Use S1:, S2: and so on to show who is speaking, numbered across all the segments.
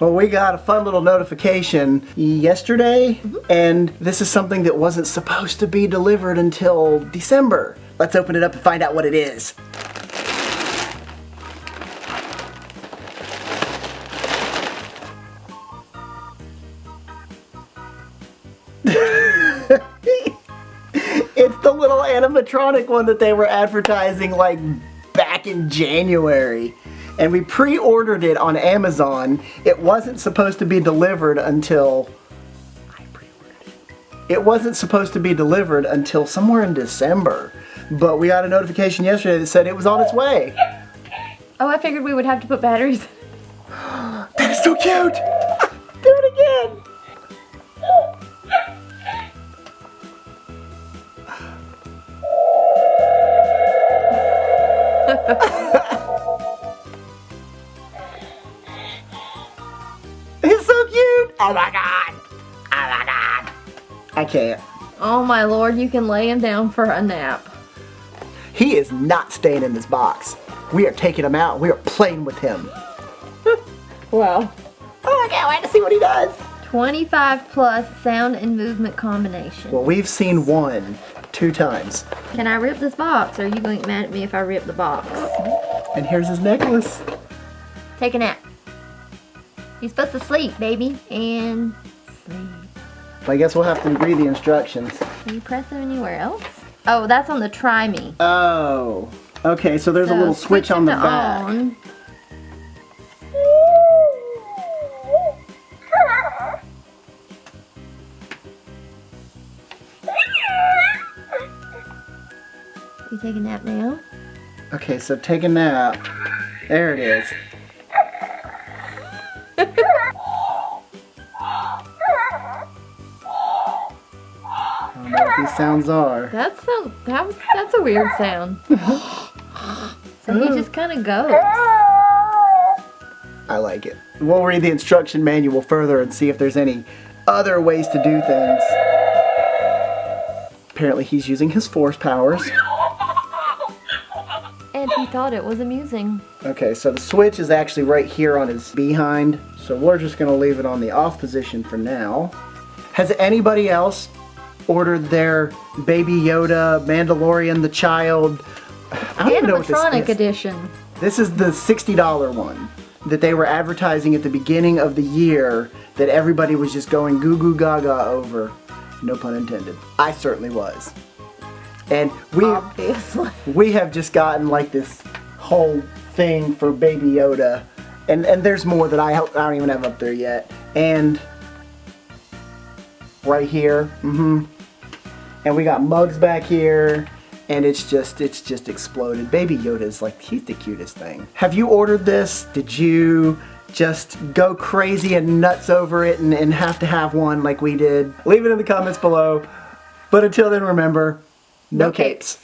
S1: Well, we got a fun little notification yesterday, and this is something that wasn't supposed to be delivered until December. Let's open it up and find out what it is. It's the little animatronic one that they were advertising like back in January. And we pre-ordered it on Amazon. It wasn't supposed to be delivered until... I pre-ordered it. It wasn't supposed to be delivered until somewhere in December. But we got a notification yesterday that said it was on its way.
S2: Oh, I figured we would have to put batteries.
S1: That is so cute! Do it again! It's so cute! Oh my god! Oh my god! I can't.
S2: Oh my lord, you can lay him down for a nap.
S1: He is not staying in this box. We are taking him out. We are playing with him.
S2: Wow.
S1: Oh, I can't wait to see what he does.
S2: 25 plus sound and movement combination.
S1: Well, we've seen one 2 times.
S2: Can I rip this box, or are you going to get mad at me if I rip the box?
S1: And here's his necklace.
S2: Take a nap. You're supposed to sleep, baby. And sleep.
S1: I guess we'll have to read the instructions.
S2: Can you press it anywhere else? Oh, that's on the try me.
S1: Oh. Okay, so there's a little switch on the back.
S2: On. You take a nap now?
S1: Okay, so take a nap. There it is. I don't know what these sounds are.
S2: That's a weird sound. So he just kind of goes.
S1: I like it. We'll read the instruction manual further and see if there's any other ways to do things. Apparently he's using his force powers.
S2: And he thought it was amusing.
S1: Okay, so the switch is actually right here on his behind. So we're just going to leave it on the off position for now. Has anybody else ordered their Baby Yoda, Mandalorian The Child? I don't even know what this
S2: Animatronic
S1: is.
S2: edition.
S1: This is the $60 one that they were advertising at the beginning of the year that everybody was just going goo goo gaga over. No pun intended. I certainly was. And
S2: Obviously.
S1: we have just gotten like this whole thing for Baby Yoda. And there's more that I don't even have up there yet. And right here, and we got mugs back here. And it's just exploded. Baby Yoda is like, he's the cutest thing. Have you ordered this? Did you just go crazy and nuts over it and have to have one like we did? Leave it in the comments below. But until then, remember, no capes.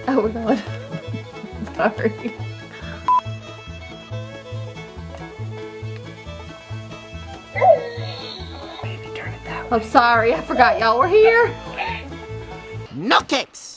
S2: Oh, we're going. Sorry.
S1: Baby, turn it that way.
S2: I'm sorry, I forgot y'all were here.
S3: No capes!